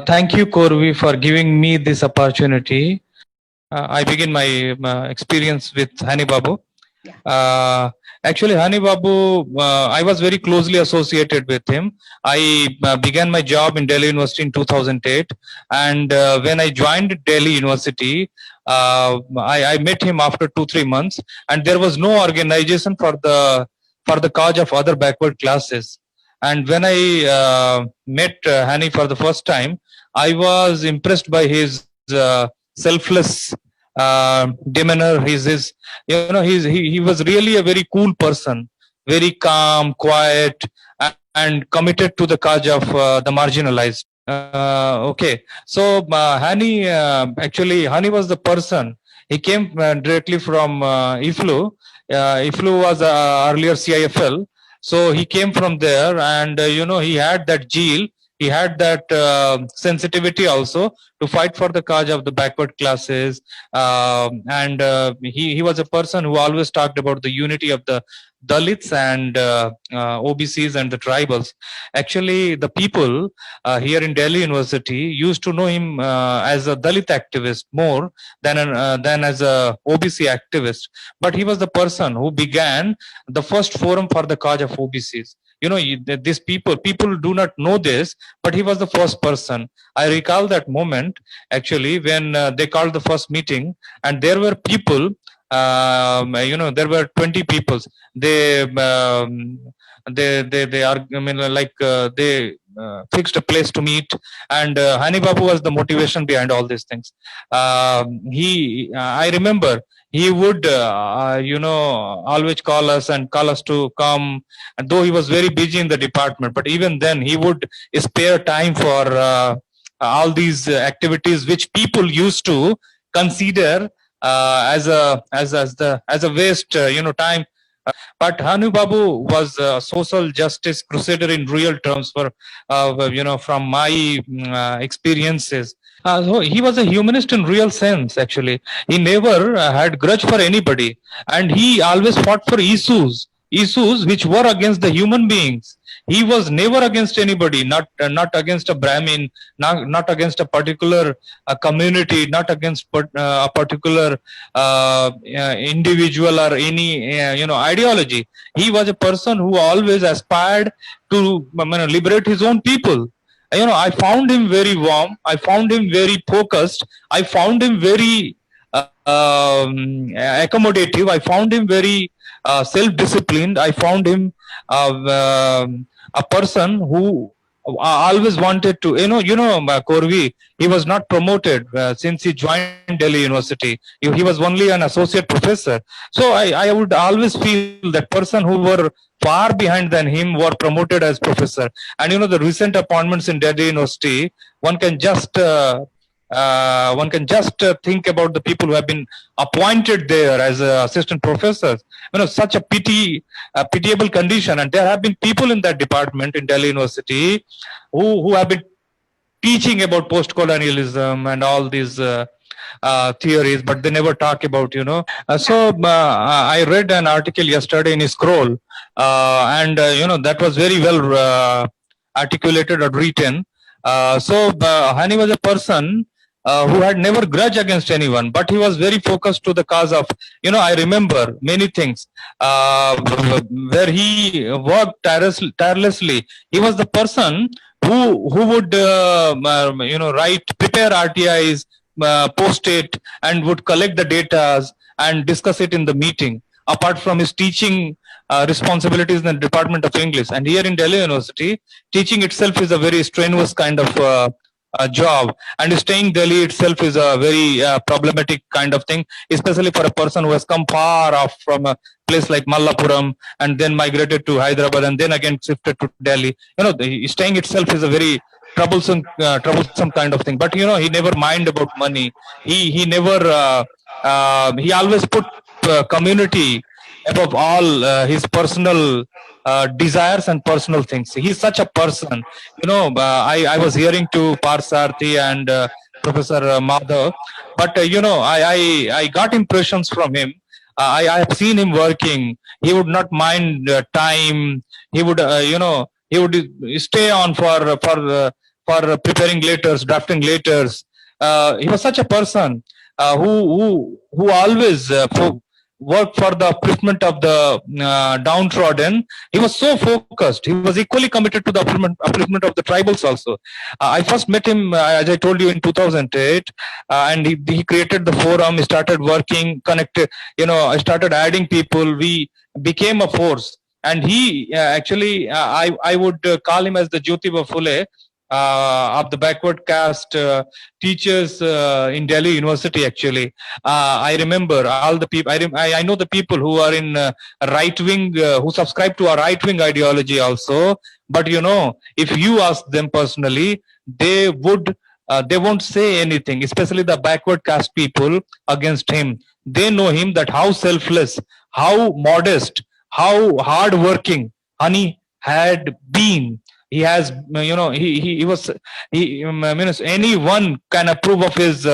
Thank you, Corvi, for giving me this opportunity. I begin my experience with Hani Babu. Actually, Hani Babu, I was very closely associated with him. I began my job in Delhi University in 2008, and when I joined Delhi University, I met him after 2-3 months, and there was no organization for the cause of other backward classes. And when I met Hani for the first time, I was impressed by his selfless demeanor. He was really a very cool person, very calm, quiet, and committed to the cause of the marginalized. Okay, so Hani was the person. He came directly from IFLU. IFLU was earlier CIFL, so he came from there, and he had that zeal, he had that sensitivity also to fight for the cause of the backward classes, and he was a person who always talked about the unity of the Dalits and OBCs and the tribals. Actually, the people here in Delhi University used to know him as a Dalit activist more than as a OBC activist. But he was the person who began the first forum for the cause of OBCs. These people do not know this, but he was the first person. I recall that moment actually when they called the first meeting, and there were people. There were 20 people. They are. I mean, they fixed a place to meet, and Hani Babu was the motivation behind all these things. I remember he would always call us and call us to come, and though he was very busy in the department, but even then he would spare time for all these activities which people used to consider as a waste time. But Hani Babu was a social justice crusader in real terms from my experiences. So he was a humanist in real sense, actually. He never had grudge for anybody, and he always fought for issues which were against the human beings. He was never against anybody, not against a Brahmin, not against a particular community, not against a particular individual or any ideology. He was a person who always aspired to liberate his own people. I found him very warm. I found him very focused. I found him very accommodative. I found him very self-disciplined. I found him a person who always wanted to, Corvi, he was not promoted since he joined Delhi University. He was only an associate professor. So I would always feel that person who were far behind than him were promoted as professor. And the recent appointments in Delhi University, one can just think about the people who have been appointed there as assistant professors. Such a pitiable condition. And there have been people in that department in Delhi University who have been teaching about post-colonialism and all these theories, but they never talk about, I read an article yesterday in Scroll, and that was very well articulated or written. Hani was a person who had never grudge against anyone, but he was very focused to the cause of, I remember many things where he worked tirelessly. He was the person who would, prepare RTIs, post it, and would collect the data and discuss it in the meeting, apart from his teaching responsibilities in the Department of English. And here in Delhi University, teaching itself is a very strenuous kind of job, and staying Delhi itself is a very problematic kind of thing, especially for a person who has come far off from a place like Mallapuram and then migrated to Hyderabad and then again shifted to Delhi. Staying itself is a very troublesome kind of thing. But he never mind about money. He never he always put community above all his personal desires and personal things. He's such a person. I was hearing to Parsarthi and Professor Madhav, but I got impressions from him. I have seen him working. He would not mind time. He would he would stay on for for preparing letters, drafting letters. He was such a person who always worked for the upliftment of the downtrodden. He was so focused. He was equally committed to the upliftment of the tribals also. I first met him, as I told you, in 2008, and he created the forum. He started working, connected. I started adding people. We became a force. And he actually, I would call him as the Jyotiba Phule of the backward caste teachers in Delhi University. Actually, I remember all the people. I know the people who are in right wing, who subscribe to a right wing ideology also. But if you ask them personally, they would. They won't say anything, especially the backward caste people against him. They know him, that how selfless, how modest, how hardworking Hani had been. He has, he was, anyone can approve of his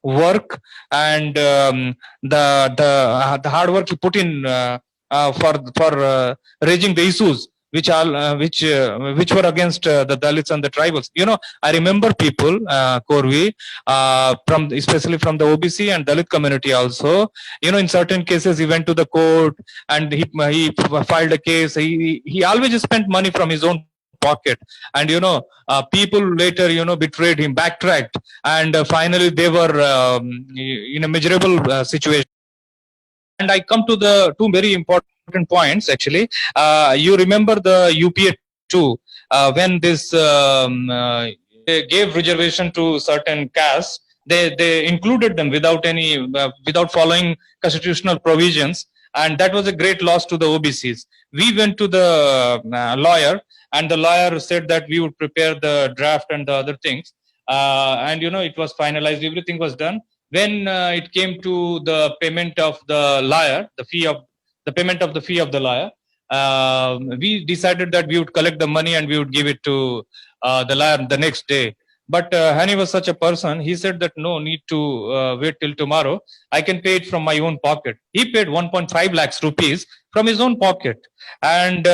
work, and the hard work he put in for raising the issues which were against the Dalits and the tribals. I remember people, Korvi, especially from the OBC and Dalit community also. In certain cases, he went to the court and he filed a case. He always spent money from his own pocket, and people later betrayed him, backtracked, and finally they were in a miserable situation. And I come to the two very important points. Actually, you remember the UPA 2 when this they gave reservation to certain castes. They included them without following constitutional provisions, and that was a great loss to the OBCs. We went to the lawyer, and the lawyer said that we would prepare the draft and the other things, and it was finalized. Everything was done. When it came to the payment of the lawyer, the payment of the fee of the lawyer, we decided that we would collect the money and we would give it to the lawyer the next day. But Hani was such a person. He said that no need to wait till tomorrow. I can pay it from my own pocket. He paid 1.5 lakhs rupees from his own pocket, and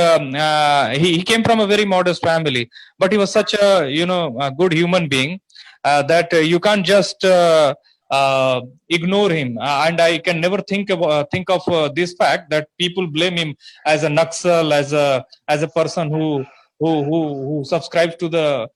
he came from a very modest family. But he was such a good human being that you can't just ignore him. And I can never think of this fact that people blame him as a Naxal, as a person who subscribes to the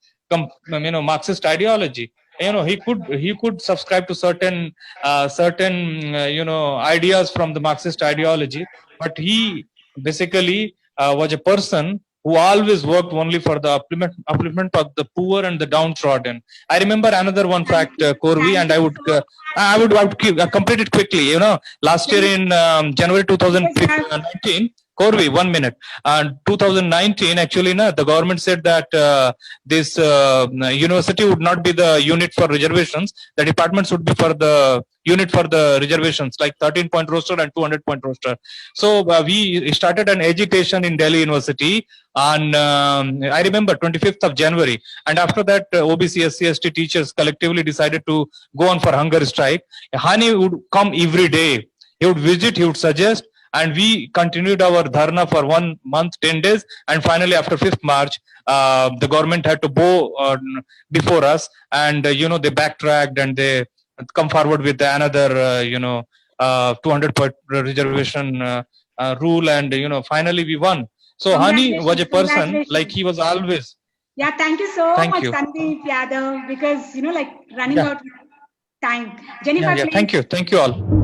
Marxist ideology. He could subscribe to certain ideas from the Marxist ideology, but he basically was a person who always worked only for the upliftment of the poor and the downtrodden. I remember another one fact, Korvi, and I would complete it quickly. Last year in January 2019, Korvi, 1 minute. 2019, actually, the government said that this university would not be the unit for reservations. The departments would be for the unit for the reservations, like 13-point roster and 200-point roster. So we started an agitation in Delhi University on, I remember, 25th of January. And after that, OBC, SC, ST teachers collectively decided to go on for hunger strike. Hani would come every day. He would visit, he would suggest, and we continued our dharna for 1 month, 10 days. And finally, after 5th March, the government had to bow before us. And, they backtracked and they come forward with another, 200-point reservation rule. And, finally, we won. So Hani was a person, like he was always. Yeah, thank you so much, Sandeep Yadav, because, running out of time. Jennifer, Thank you all.